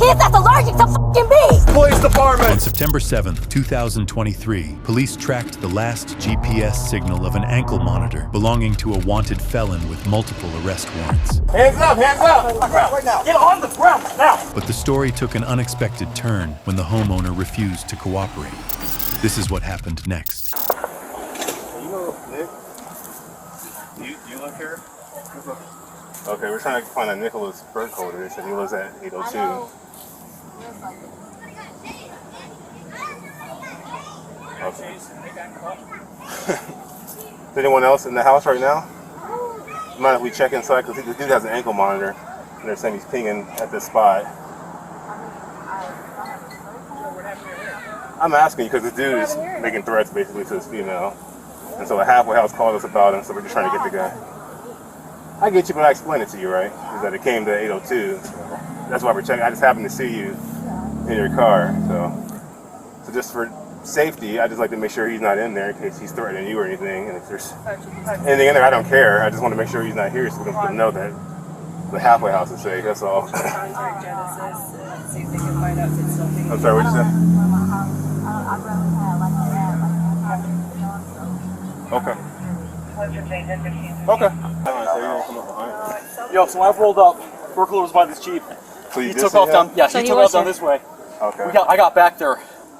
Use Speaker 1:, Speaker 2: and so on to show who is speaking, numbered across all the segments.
Speaker 1: kid that's allergic to fucking bees!
Speaker 2: Police department!
Speaker 3: On September 7th, 2023, police tracked the last GPS signal of an ankle monitor belonging to a wanted felon with multiple arrest warrants.
Speaker 2: Hands up, hands up! Right now. Get on the ground now!
Speaker 3: But the story took an unexpected turn when the homeowner refused to cooperate. This is what happened next.
Speaker 4: You know, Nick? You live here? Okay, we're trying to find a Nicholas Burkholder. They said he lives at 802. Okay. Is anyone else in the house right now? Mind if we check inside? Because the dude has an ankle monitor, and they're saying he's pinging at this spot. I'm asking you because the dude is making threats basically to this female. And so a halfway house called us about him, so we're just trying to get the guy. I get you, but I explained it to you, right? Is that it came to 802. So that's why we're checking. I just happened to see you in your car. So just for safety, I just like to make sure he's not in there in case he's threatening you or anything. And if there's anything in there, I don't care. I just want to make sure he's not here so we can know that the halfway house is safe. That's all.
Speaker 5: Contact Genesis, see if they can find out if it's something.
Speaker 4: I'm sorry, what did you say? Okay. Okay.
Speaker 2: Yo, so I've rolled up. Burkholder was by this Jeep.
Speaker 4: So
Speaker 2: He took off down. Yeah,
Speaker 6: So
Speaker 2: he
Speaker 6: he
Speaker 2: took
Speaker 6: was
Speaker 2: off down
Speaker 6: here.
Speaker 2: this way.
Speaker 4: Okay.
Speaker 2: I got back there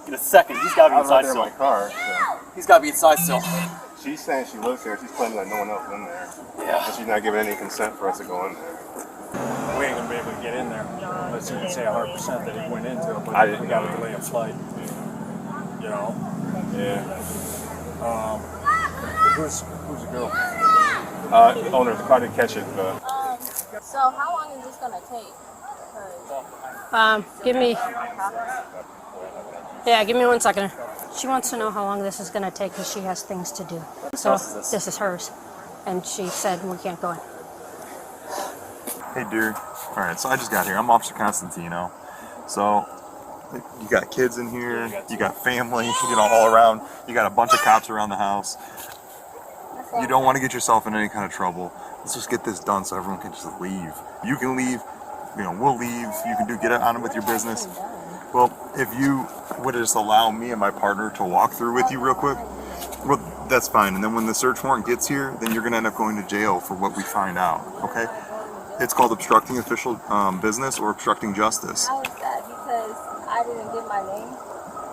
Speaker 2: in a second. He's got to be
Speaker 4: I was right
Speaker 2: inside
Speaker 4: there in my
Speaker 2: still.
Speaker 4: car. So.
Speaker 2: He's got to be inside still.
Speaker 4: She's saying she lives here. She's claiming that no one else is in there.
Speaker 2: Yeah.
Speaker 4: And she's not giving any consent for us to go in there.
Speaker 7: We ain't gonna be able to get in there unless you can say 100% that he went into it, but
Speaker 4: I didn't
Speaker 7: we got
Speaker 4: know.
Speaker 7: to delay a flight. You know?
Speaker 4: Yeah.
Speaker 7: Who's the girl?
Speaker 4: Owner of the car didn't catch it.
Speaker 1: So how long is this gonna take?
Speaker 6: Give me 1 second. She wants to know how long this is going to take because she has things to do. So this is hers. And she said we can't go in.
Speaker 8: Hey, dear. All right, so I just got here. I'm Officer Constantino. So you got kids in here, you got family, all around. You got a bunch of cops around the house. You don't want to get yourself in any kind of trouble. Let's just get this done so everyone can just leave. You can leave. We'll leave. You can get on with your business. Well, if you would just allow me and my partner to walk through with you real quick, well, that's fine. And then when the search warrant gets here, then you're going to end up going to jail for what we find out, okay? It's called obstructing official business or obstructing justice.
Speaker 1: How is that? Because I didn't give my name?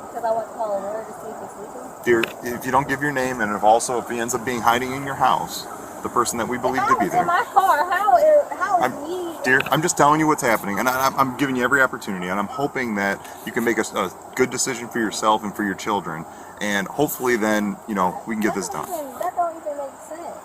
Speaker 1: Because I went to call a lawyer to see if it's legal?
Speaker 8: Dear, if you don't give your name and if he ends up being hiding in your house, the person that we believe to be there.
Speaker 1: In my car, how is me?
Speaker 8: Dear, I'm just telling you what's happening, and I'm giving you every opportunity, and I'm hoping that you can make a good decision for yourself and for your children, and hopefully then, we can get this done.
Speaker 1: That don't even make sense.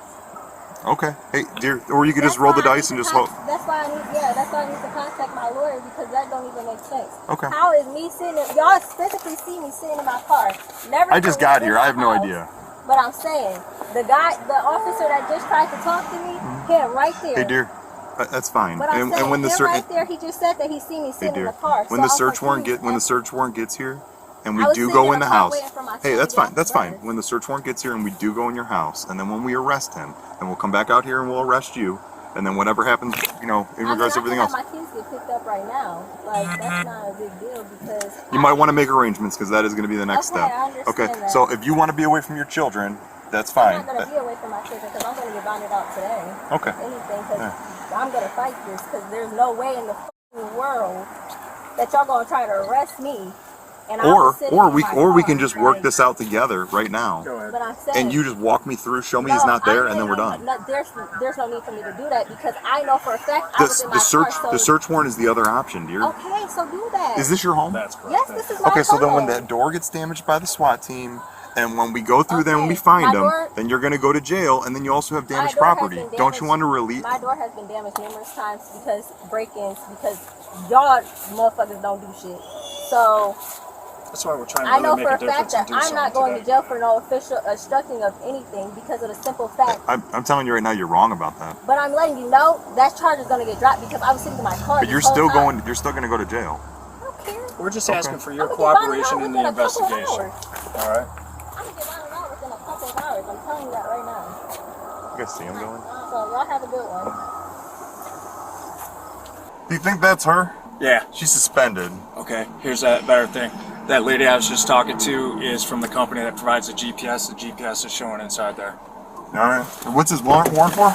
Speaker 8: Okay. Hey, dear, or you could just roll the dice and just hope.
Speaker 1: That's why I need to contact my lawyer because that don't even make sense.
Speaker 8: Okay.
Speaker 1: How is me sitting y'all physically see me sitting in my car? Never.
Speaker 8: I just got here. I have no idea.
Speaker 1: But I'm saying, the officer that just tried to talk to me, him right there.
Speaker 8: Hey, dear, that's fine.
Speaker 1: But I'm saying,
Speaker 8: and when the
Speaker 1: right there, he just said that he seen me sitting in the car.
Speaker 8: When the search warrant gets here, and we do
Speaker 1: sitting
Speaker 8: go
Speaker 1: in
Speaker 8: in
Speaker 1: the
Speaker 8: the
Speaker 1: car
Speaker 8: house.
Speaker 1: waiting for my
Speaker 8: Hey,
Speaker 1: son
Speaker 8: that's
Speaker 1: to
Speaker 8: fine.
Speaker 1: get
Speaker 8: That's fine.
Speaker 1: brothers.
Speaker 8: When the search warrant gets here and we do go in your house, and then when we arrest him, then we'll come back out here and we'll arrest you, and then whatever happens, in regards to everything else.
Speaker 1: My kids get picked up right now. Like that's not a big deal because
Speaker 8: You might want to make arrangements because that is going to be the next
Speaker 1: Okay,
Speaker 8: step.
Speaker 1: I understand
Speaker 8: Okay.
Speaker 1: that.
Speaker 8: So if you want to be away from your children, that's fine.
Speaker 1: I'm not gonna be away from my children because I'm gonna get bonded out today.
Speaker 8: Okay.
Speaker 1: Anything because I'm gonna fight this because there's no way in the world that y'all gonna try to arrest me. And
Speaker 8: Or we can just work this out together right now.
Speaker 1: But I'm saying,
Speaker 8: And you just walk me through, show me he's not there, and then we're done.
Speaker 1: There's no need for me to do that because I know for a fact I was in my car.
Speaker 8: The search warrant is the other option, dear.
Speaker 1: Okay, so do that.
Speaker 8: Is this your home?
Speaker 7: That's correct.
Speaker 1: Yes, this is my
Speaker 8: Okay, so then when
Speaker 1: home.
Speaker 8: that door gets damaged by the SWAT team, and when we go through there and we find them, then you're going to go to jail, and then you also have damaged property. Don't you want to relieve?
Speaker 1: My door has been damaged numerous times because break-ins, because y'all motherfuckers don't do shit. So
Speaker 7: That's why we're trying
Speaker 1: I
Speaker 7: to
Speaker 1: know
Speaker 7: really
Speaker 1: for
Speaker 7: make
Speaker 1: a
Speaker 7: a
Speaker 1: fact
Speaker 7: difference and
Speaker 1: that
Speaker 7: do
Speaker 1: I'm
Speaker 7: something
Speaker 1: not going
Speaker 7: today.
Speaker 1: to jail for no official obstructing of anything because of the simple fact.
Speaker 8: I'm telling you right now, you're wrong about that.
Speaker 1: But I'm letting you know that charge is going to get dropped because I was sitting in my car.
Speaker 8: But you're still going to go to jail.
Speaker 1: I don't care.
Speaker 7: We're just asking for your
Speaker 1: I'm gonna get
Speaker 7: cooperation in the
Speaker 1: bonded out within a couple
Speaker 7: investigation.
Speaker 1: hours.
Speaker 7: All right?
Speaker 1: I'm going to get bonded out within a couple of hours. I'm telling you that right now.
Speaker 8: You guys see him going?
Speaker 1: So y'all have a good one.
Speaker 8: Do you think that's her?
Speaker 7: Yeah.
Speaker 8: She's suspended.
Speaker 7: Okay, here's that better thing. That lady I was just talking to is from the company that provides the GPS. The GPS is showing inside there.
Speaker 8: All right. And what's his warrant for?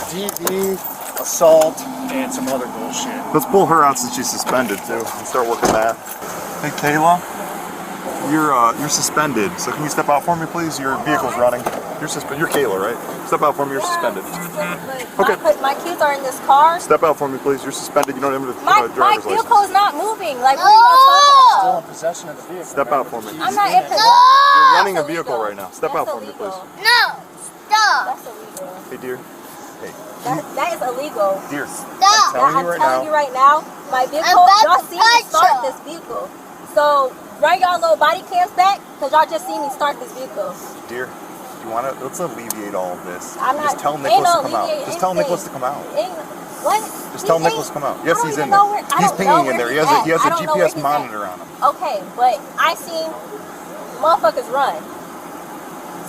Speaker 7: DV, assault, and some other bullshit.
Speaker 8: Let's pull her out since she's suspended too and start working that. Hey Kayla, you're suspended. So can you step out for me, please? Your vehicle's running. You're Kayla, right? Step out for me. You're suspended.
Speaker 1: Okay. My kids are in this car.
Speaker 8: Step out for me, please. You're suspended. You don't have a
Speaker 1: My
Speaker 8: driver's license.
Speaker 1: vehicle is not moving. Like, what are you talking
Speaker 7: Still
Speaker 1: about?
Speaker 7: in possession of the vehicle.
Speaker 8: Step out for me.
Speaker 1: I'm not in possession.
Speaker 8: You're running a vehicle right now. Step
Speaker 1: That's
Speaker 8: out for me,
Speaker 1: illegal.
Speaker 8: please.
Speaker 5: No, stop.
Speaker 1: That's illegal.
Speaker 8: Hey, dear. Hey,
Speaker 1: That is illegal.
Speaker 8: dear.
Speaker 5: Stop.
Speaker 1: I'm telling you right now, my vehicle,
Speaker 5: about
Speaker 1: y'all
Speaker 5: to
Speaker 1: see me
Speaker 5: fight
Speaker 1: start
Speaker 5: you.
Speaker 1: this vehicle. So, run y'all little body cams back, because y'all just see me start this vehicle.
Speaker 8: Dear, do you want to? Let's alleviate all of this.
Speaker 1: I'm not.
Speaker 8: Just tell
Speaker 1: ain't
Speaker 8: Nicholas
Speaker 1: no
Speaker 8: to come out.
Speaker 1: alleviate
Speaker 8: Just tell
Speaker 1: anything.
Speaker 8: Nicholas to come out.
Speaker 1: What?
Speaker 8: Just tell Nicholas to come out. Yes, he's in there. He's pinging in there. He has a GPS monitor on him.
Speaker 1: Okay, but I seen motherfuckers run.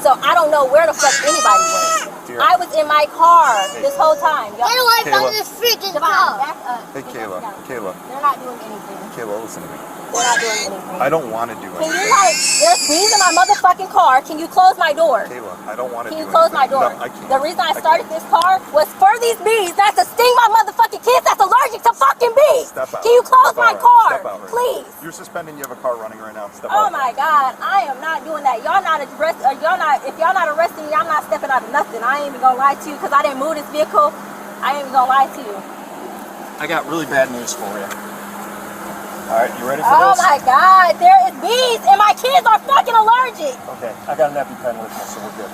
Speaker 1: So I don't know where the fuck anybody went.
Speaker 8: Dear.
Speaker 1: I was in my car this whole time.
Speaker 5: Get away
Speaker 8: Kayla.
Speaker 5: from this freaking
Speaker 1: Devon,
Speaker 5: car.
Speaker 1: back up.
Speaker 8: Hey, Kayla. Kayla.
Speaker 1: They're not doing anything.
Speaker 8: Kayla, listen to me.
Speaker 1: They're not doing anything.
Speaker 8: I don't want to do
Speaker 1: Can
Speaker 8: anything.
Speaker 1: you there's bees in my motherfucking car. Can you close my door?
Speaker 8: Kayla, I don't want to
Speaker 1: Can
Speaker 8: do
Speaker 1: you close
Speaker 8: anything.
Speaker 1: my door?
Speaker 8: No, I can't.
Speaker 1: The reason I started this car was for these bees, not to sting my motherfucking kids that's allergic to fucking bees.
Speaker 8: Step out.
Speaker 1: Can you close
Speaker 8: Step
Speaker 1: my
Speaker 8: out.
Speaker 1: car?
Speaker 8: Step out right
Speaker 1: Please.
Speaker 8: now. You're suspended. You have a car running right now. Step
Speaker 1: Oh
Speaker 8: out.
Speaker 1: my God, I am not doing that. Y'all not arresting. If y'all not arresting me, I'm not stepping out of nothing. I ain't even gonna lie to you because I didn't move this vehicle. I ain't even gonna lie to you.
Speaker 7: I got really bad news for you. All right, you ready for
Speaker 1: Oh
Speaker 7: this?
Speaker 1: my God, there is bees and my kids are fucking allergic.
Speaker 7: Okay, I got an EpiPen with me, so we're good.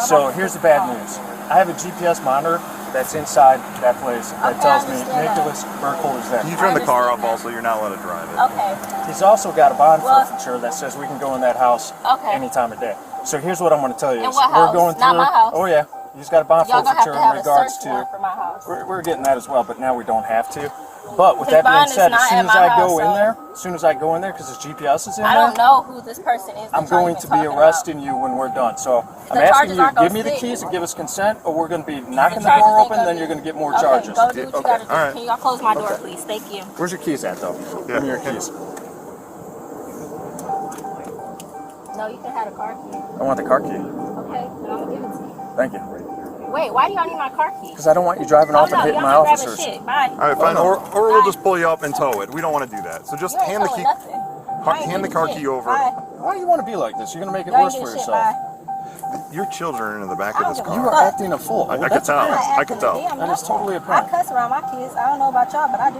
Speaker 7: So here's the bad news. I have a GPS monitor that's inside that place that
Speaker 1: Okay,
Speaker 7: tells
Speaker 1: I
Speaker 7: me
Speaker 1: understand that.
Speaker 7: Nicholas Burkle is there.
Speaker 8: Can you turn the car off
Speaker 1: understand
Speaker 8: also? You're not allowed to drive it.
Speaker 1: Okay.
Speaker 7: He's also got a bond
Speaker 1: Well-
Speaker 7: forfeiture that says we can go in that house
Speaker 1: Okay.
Speaker 7: any time of day. So here's what I'm going to tell you.
Speaker 1: In
Speaker 7: is
Speaker 1: what
Speaker 7: we're
Speaker 1: house?
Speaker 7: going
Speaker 1: Not
Speaker 7: through.
Speaker 1: my house.
Speaker 7: Oh yeah, he's got a bond
Speaker 1: Y'all gonna have
Speaker 7: forfeiture
Speaker 1: to
Speaker 7: in
Speaker 1: have a
Speaker 7: regards
Speaker 1: search
Speaker 7: to.
Speaker 1: warrant for my house.
Speaker 7: We're getting that as well, but now we don't have to. But with
Speaker 1: His
Speaker 7: that being
Speaker 1: bond is
Speaker 7: said,
Speaker 1: not
Speaker 7: as soon
Speaker 1: at
Speaker 7: as
Speaker 1: my
Speaker 7: I go
Speaker 1: house,
Speaker 7: in
Speaker 1: so-
Speaker 7: there, as soon as I go in there, because his GPS is in
Speaker 1: I
Speaker 7: there,
Speaker 1: don't know who this person is.
Speaker 7: I'm
Speaker 1: that y'all
Speaker 7: going
Speaker 1: even
Speaker 7: to be
Speaker 1: talking
Speaker 7: arresting you when we're done. So I'm
Speaker 1: The
Speaker 7: asking
Speaker 1: charges
Speaker 7: you,
Speaker 1: aren't gonna
Speaker 7: give me the
Speaker 1: stick.
Speaker 7: keys and give us consent, or we're going to be knocking the
Speaker 1: charges
Speaker 7: door
Speaker 1: ain't
Speaker 7: open,
Speaker 1: gonna
Speaker 7: then
Speaker 1: be-
Speaker 7: you're going to get more
Speaker 1: Okay,
Speaker 7: charges.
Speaker 1: go do what you gotta do.
Speaker 8: all right.
Speaker 1: Can y'all close my door, please? Thank you.
Speaker 7: Where's your keys at, though? Give me your keys.
Speaker 1: No, you can have the car key.
Speaker 7: I want the car key.
Speaker 1: Okay, then I'm gonna give it to you.
Speaker 7: Thank you.
Speaker 1: Wait, why do y'all need my car key?
Speaker 7: Because I don't want you driving
Speaker 1: Oh
Speaker 7: off
Speaker 1: no,
Speaker 7: and hitting
Speaker 1: y'all
Speaker 7: my
Speaker 1: not grabbing
Speaker 7: officers.
Speaker 1: shit. Bye.
Speaker 8: All right, fine.
Speaker 7: Oh,
Speaker 8: Or we'll just pull you up and tow it. We don't want to do that. So just
Speaker 1: You ain't
Speaker 8: hand the
Speaker 1: towing
Speaker 8: key.
Speaker 1: nothing. I ain't
Speaker 8: Hand the
Speaker 1: getting
Speaker 8: car
Speaker 1: shit.
Speaker 8: key over.
Speaker 1: Bye.
Speaker 7: Why do you want to be like this? You're going to make it
Speaker 1: Y'all ain't
Speaker 7: worse
Speaker 1: getting
Speaker 7: for
Speaker 1: shit.
Speaker 7: yourself.
Speaker 1: Bye.
Speaker 8: Your children are in the back
Speaker 1: I
Speaker 8: of
Speaker 1: don't
Speaker 8: this
Speaker 1: give a
Speaker 7: You
Speaker 8: car.
Speaker 7: are acting a fool.
Speaker 8: I
Speaker 7: Well,
Speaker 8: could
Speaker 7: that's
Speaker 8: tell.
Speaker 7: apparent.
Speaker 8: I could tell.
Speaker 1: Damn,
Speaker 7: That is totally
Speaker 1: I
Speaker 7: apparent.
Speaker 1: cuss around my kids. I don't know about y'all, but I do.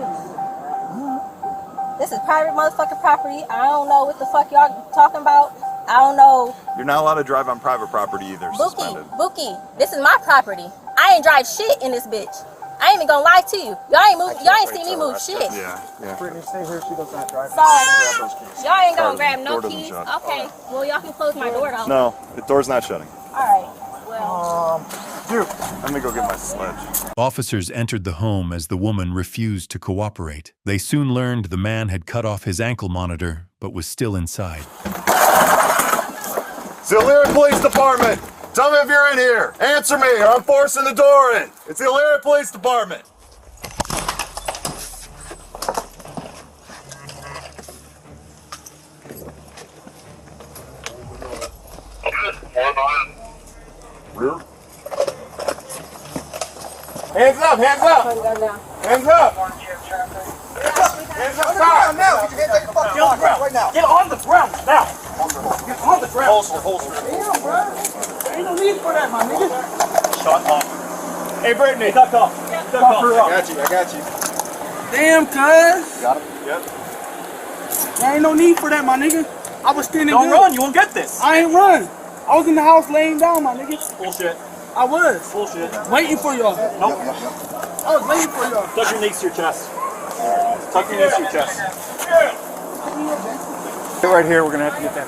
Speaker 1: This is private motherfucking property. I don't know what the fuck y'all talking about. I don't know.
Speaker 8: You're not allowed to drive on private property either. Suspended.
Speaker 1: Bookie, this is my property. I ain't drive shit in this bitch. I ain't even gonna lie to you. Y'all ain't seen me move shit.
Speaker 8: Yeah, yeah.
Speaker 7: Brittany, stay here. She does not drive.
Speaker 1: Sorry.
Speaker 7: Grab those keys.
Speaker 1: Y'all ain't
Speaker 8: Car
Speaker 1: gonna grab no
Speaker 8: door doesn't
Speaker 1: keys.
Speaker 8: shut.
Speaker 1: Okay. Well, y'all can close my door though.
Speaker 8: No, the door's not shutting.
Speaker 1: Alright. Well.
Speaker 8: Dude, let me go get my sledge.
Speaker 3: Officers entered the home as the woman refused to cooperate. They soon learned the man had cut off his ankle monitor, but was still inside.
Speaker 8: It's the Elyria Police Department. Tell me if you're in here. Answer me or I'm forcing the door in. It's the Elyria Police Department. Hands up, hands up. Hands up. Hands up, stop.
Speaker 2: Now, get on the ground right now. Get on the ground now. Get on the ground. Holster. Damn, bro. Ain't no need for that, my nigga. Shut up. Hey, Brittany. Duck off. Duck off.
Speaker 8: I got you.
Speaker 2: Damn, cuz.
Speaker 8: Got him? Yep.
Speaker 2: There ain't no need for that, my nigga. I was standing
Speaker 7: Don't
Speaker 2: good.
Speaker 7: run. You won't get this.
Speaker 2: I ain't run. I was in the house laying down, my nigga.
Speaker 7: Bullshit.
Speaker 2: I was.
Speaker 7: Bullshit.
Speaker 2: Waiting for y'all.
Speaker 7: Nope.
Speaker 2: I was waiting for y'all.
Speaker 7: Tuck your knees to your chest. Tuck your knees to your chest. Get right here. We're gonna have to get that.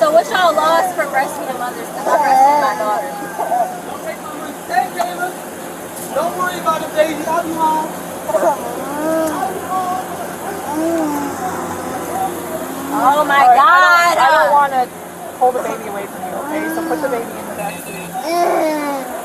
Speaker 1: So what's y'all laws for breastfeeding mothers? Because I breastfeed my daughter.
Speaker 2: Hey, Taylor. Don't worry about it, Daisy. I'll be home.
Speaker 1: Oh my God.
Speaker 5: I don't want to pull the baby away from you, okay? So put the baby in the back seat.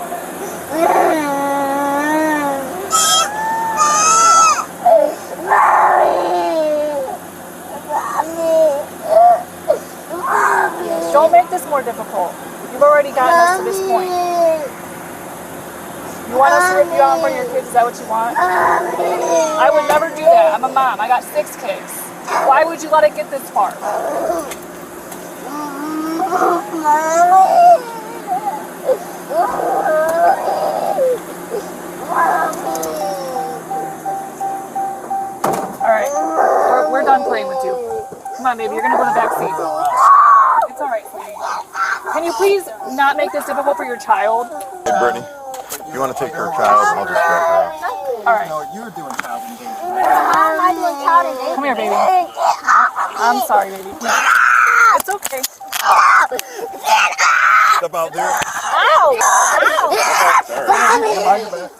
Speaker 9: more difficult. You've already gotten us to this point. You want us to rip you out in front of your kids? Is that what you want? I would never do that. I'm a mom. I got 6 kids. Why would you let it get this far? Alright, we're done playing with you. Come on, baby, you're gonna go in the back seat. It's alright, sweetie. Can you please not make this difficult for your child?
Speaker 8: Hey, Brittany, you want to take her child, and I'll just grab her out.
Speaker 9: Alright.
Speaker 7: No, you were doing child endangerment.
Speaker 1: I'm not doing child endangerment.
Speaker 9: Come here, baby. I'm sorry, baby. It's okay.
Speaker 8: Step out there.
Speaker 1: Ow! Ow!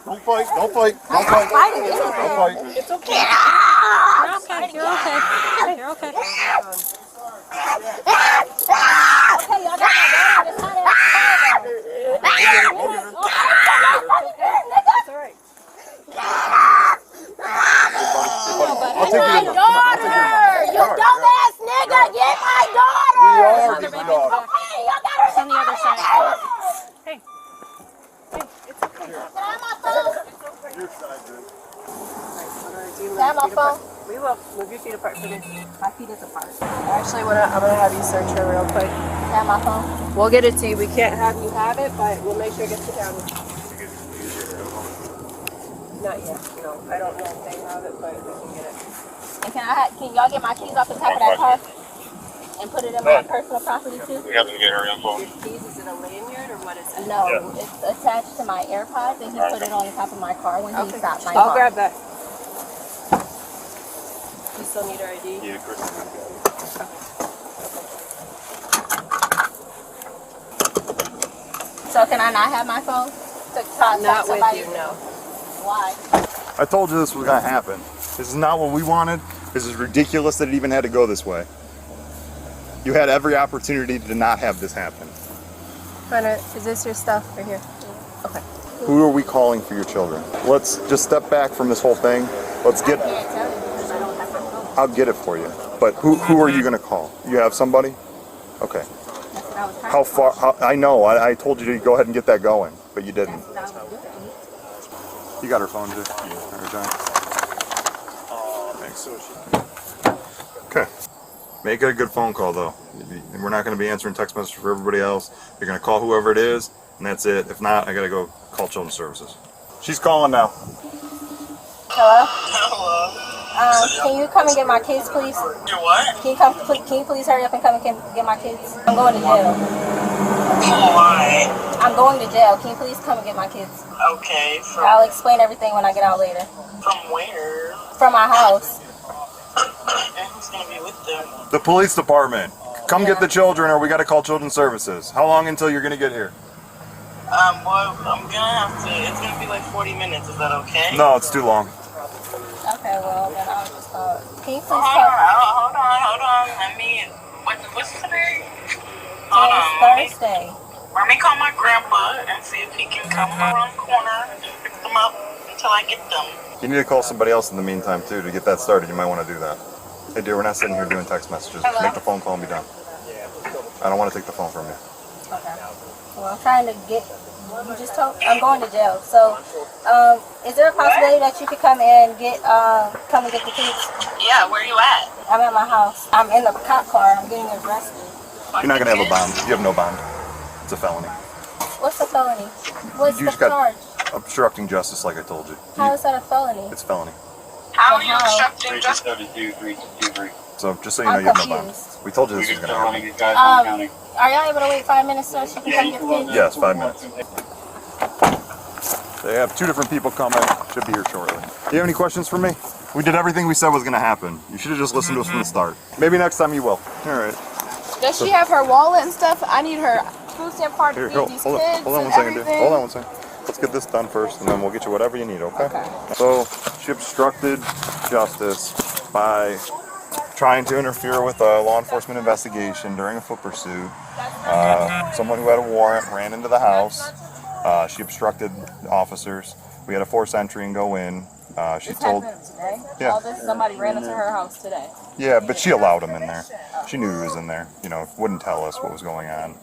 Speaker 8: Don't fight, don't fight, don't fight. Don't fight.
Speaker 9: It's okay.
Speaker 6: You're okay. You're okay. You're okay.
Speaker 1: Okay, y'all got my dad in the hot ass
Speaker 9: It's alright.
Speaker 8: I'll take
Speaker 1: my
Speaker 8: you.
Speaker 1: daughter! You dumbass nigga! Get my daughter!
Speaker 8: We are getting daughter.
Speaker 1: Hey, y'all got her
Speaker 6: It's on the other side.
Speaker 9: Hey. Hey, it's okay.
Speaker 1: Can I have my phone?
Speaker 8: Your side, dude.
Speaker 1: Can I have my phone?
Speaker 9: We will move your feet apart for this.
Speaker 1: My feet is apart.
Speaker 9: Actually, I'm gonna have you search her real quick.
Speaker 1: Can I have my phone?
Speaker 9: We'll get it to you. We can't have you have it, but we'll make sure it gets to the county. Not yet. No, I don't know if they have it, but we can get it.
Speaker 1: And can y'all get my keys off the top of that car? And put it in my personal property too?
Speaker 4: We have to get her info.
Speaker 9: Your keys, is it a lanyard or what is it?
Speaker 1: No, it's attached to my AirPods and he put it on the top of my car when he stopped my car.
Speaker 9: I'll grab that. You still need her ID?
Speaker 4: Yeah, Chris.
Speaker 1: So can I not have my phone? To talk
Speaker 9: Not with
Speaker 1: somebody?
Speaker 9: you, no.
Speaker 1: Why?
Speaker 8: I told you this was going to happen. This is not what we wanted. This is ridiculous that it even had to go this way. You had every opportunity to not have this happen.
Speaker 9: Is this your stuff right here? Okay.
Speaker 8: Who are we calling for your children? Let's just step back from this whole thing. Let's get...
Speaker 1: I can't tell you because I don't have my phone.
Speaker 8: I'll get it for you. But who are you going to call? You have somebody? Okay.
Speaker 1: That's what I was trying
Speaker 8: How
Speaker 1: to
Speaker 8: far... I know. I told you to go ahead and get that going, but you didn't.
Speaker 1: That's what I was doing.
Speaker 8: You got her phone, too? Thanks. Okay. Make it a good phone call, though. We're not going to be answering text messages for everybody else. You're going to call whoever it is, and that's it. If not, I got to go call Children's Services. She's calling now.
Speaker 1: Hello? Can you come and get my kids, please?
Speaker 10: You what?
Speaker 1: Can you please hurry up and come and get my kids? I'm going to jail.
Speaker 10: Why?
Speaker 1: I'm going to jail. Can you please come and get my kids?
Speaker 10: Okay,
Speaker 1: I'll explain everything when I get out later.
Speaker 10: from where?
Speaker 1: From my house.
Speaker 10: And who's gonna be with them?
Speaker 8: The police department. Come get the children, or we got to call Children's Services. How long until you're going to get here?
Speaker 10: Well, I'm gonna have to. It's gonna be like 40 minutes. Is that okay?
Speaker 8: No, it's too long.
Speaker 1: Okay, well, then I'll just can you please
Speaker 10: Hold
Speaker 1: come?
Speaker 10: on. Let me. What's today? Hold on.
Speaker 1: Today's Thursday.
Speaker 10: Let me call my grandpa and see if he can come around the corner and pick them up until I get them.
Speaker 8: You need to call somebody else in the meantime, too, to get that started. You might want to do that. Hey, dear, we're not sitting here doing text messages.
Speaker 1: Hello?
Speaker 8: Make the phone call and be done. I don't want to take the phone from you.
Speaker 1: Okay. Well, I'm trying to get. You just told. I'm going to jail. So, is there a possibility that you could come and get the kids?
Speaker 10: Yeah, where you at?
Speaker 1: I'm at my house. I'm in the cop car. I'm getting arrested.
Speaker 8: You're not going to have a bond. You have no bond. It's a felony.
Speaker 1: What's the felony? What's
Speaker 8: You
Speaker 1: the
Speaker 8: just got
Speaker 1: charge?
Speaker 8: obstructing justice, like I told you.
Speaker 1: How is that a felony?
Speaker 8: It's felony.
Speaker 10: How are you obstructing justice?
Speaker 8: So just so you know,
Speaker 1: I'm
Speaker 8: you have no bond.
Speaker 1: confused.
Speaker 8: We told you this was going to happen.
Speaker 1: Are y'all able to wait 5 minutes so she can come get the kids?
Speaker 8: Yes, 5 minutes. They have 2 different people coming. Should be here shortly. Do you have any questions for me? We did everything we said was going to happen. You should have just listened to us from the start. Maybe next time you will. All right.
Speaker 9: Does she have her wallet and stuff? I need her food stamp card to
Speaker 8: Here,
Speaker 9: feed
Speaker 8: hold
Speaker 9: these
Speaker 8: on
Speaker 9: kids
Speaker 8: one
Speaker 9: and
Speaker 8: second, dude.
Speaker 9: everything.
Speaker 8: Hold on one second. Let's get this done first, and then we'll get you whatever you need, okay? So, she obstructed justice by trying to interfere with a law enforcement investigation during a foot pursuit. Someone who had a warrant ran into the house. She obstructed officers. We had a forced entry and go in. She told...
Speaker 9: Today?
Speaker 8: Yeah.
Speaker 9: Somebody ran into her house today.
Speaker 8: Yeah, but she allowed him in there. She knew he was in there. You know, wouldn't tell us what was going on.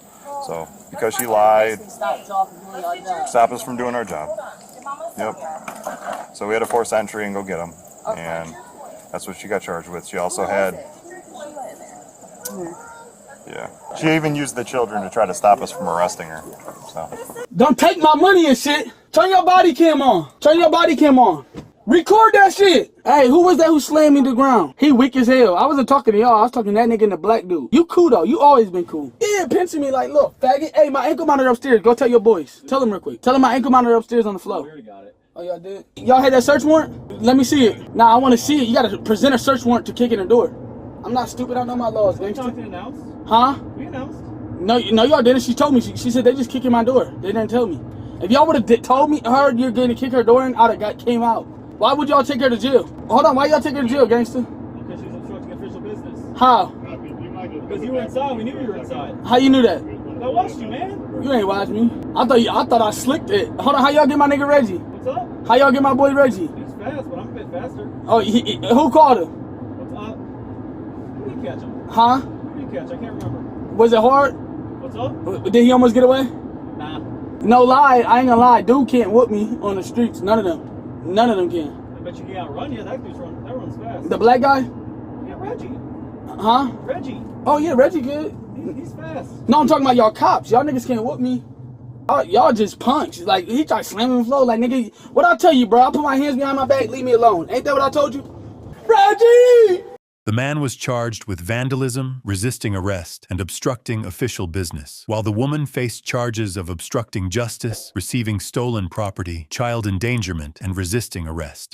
Speaker 8: So, because she lied, stop us from doing our job. Yep. So we had to force entry and go get them. And that's what she got charged with. She also had... Yeah. She even used the children to try to stop us from arresting her. So.
Speaker 2: Don't take my money and shit. Turn your body cam on. Turn your body cam on. Record that shit. Hey, who was that who slammed me to the ground? He weak as hell. I wasn't talking to y'all. I was talking to that nigga and the black dude. You cool though. You always been cool. Yeah, pinching me like, look, faggot. Hey, my ankle monitor upstairs. Go tell your boys. Tell them real quick. Tell them my ankle monitor upstairs on the floor. We already got it. Oh, y'all did? Y'all had that search warrant? Let me see it. Nah, I want to see it. You got to present a search warrant to kick in the door. I'm not stupid. I know my laws, gangster.
Speaker 11: We announced.
Speaker 2: Huh?
Speaker 11: We announced.
Speaker 2: No, y'all didn't. She told me. She said they just kick in my door. They didn't tell me. If y'all would have told me, her, you're going to kick her door in, I'd have came out. Why would y'all take her to jail? Hold on, why y'all take her to jail, gangster?
Speaker 11: Because she was obstructing official business.
Speaker 2: How?
Speaker 11: Because you were inside. We knew you were inside.
Speaker 2: How you knew that?
Speaker 11: I watched you, man.
Speaker 2: You ain't watched me. I thought I slicked it. Hold on, how y'all get my nigga Reggie?
Speaker 11: What's up?
Speaker 2: How y'all get my boy Reggie?
Speaker 11: He's fast, but I'm a bit faster.
Speaker 2: Oh, who called him?
Speaker 11: What's up? Who did you catch him?
Speaker 2: Huh?
Speaker 11: Who did you catch? I can't remember.
Speaker 2: Was it hard?
Speaker 11: What's up?
Speaker 2: Did he almost get away?
Speaker 11: Nah.
Speaker 2: No lie, I ain't gonna lie. Dude can't whoop me on the streets. None of them. None of them can.
Speaker 11: I bet you can't outrun you. That runs fast.
Speaker 2: The black guy?
Speaker 11: Yeah, Reggie.
Speaker 2: Huh?
Speaker 11: Reggie.
Speaker 2: Oh yeah, Reggie good.
Speaker 11: He's fast.
Speaker 2: No, I'm talking about y'all cops. Y'all niggas can't whoop me. Y'all just punch. Like, he tried slamming the floor. Like, nigga, what I tell you, bro? I put my hands behind my back, leave me alone. Ain't that what I told you? Reggie!
Speaker 3: The man was charged with vandalism, resisting arrest, and obstructing official business, while the woman faced charges of obstructing justice, receiving stolen property, child endangerment, and resisting arrest.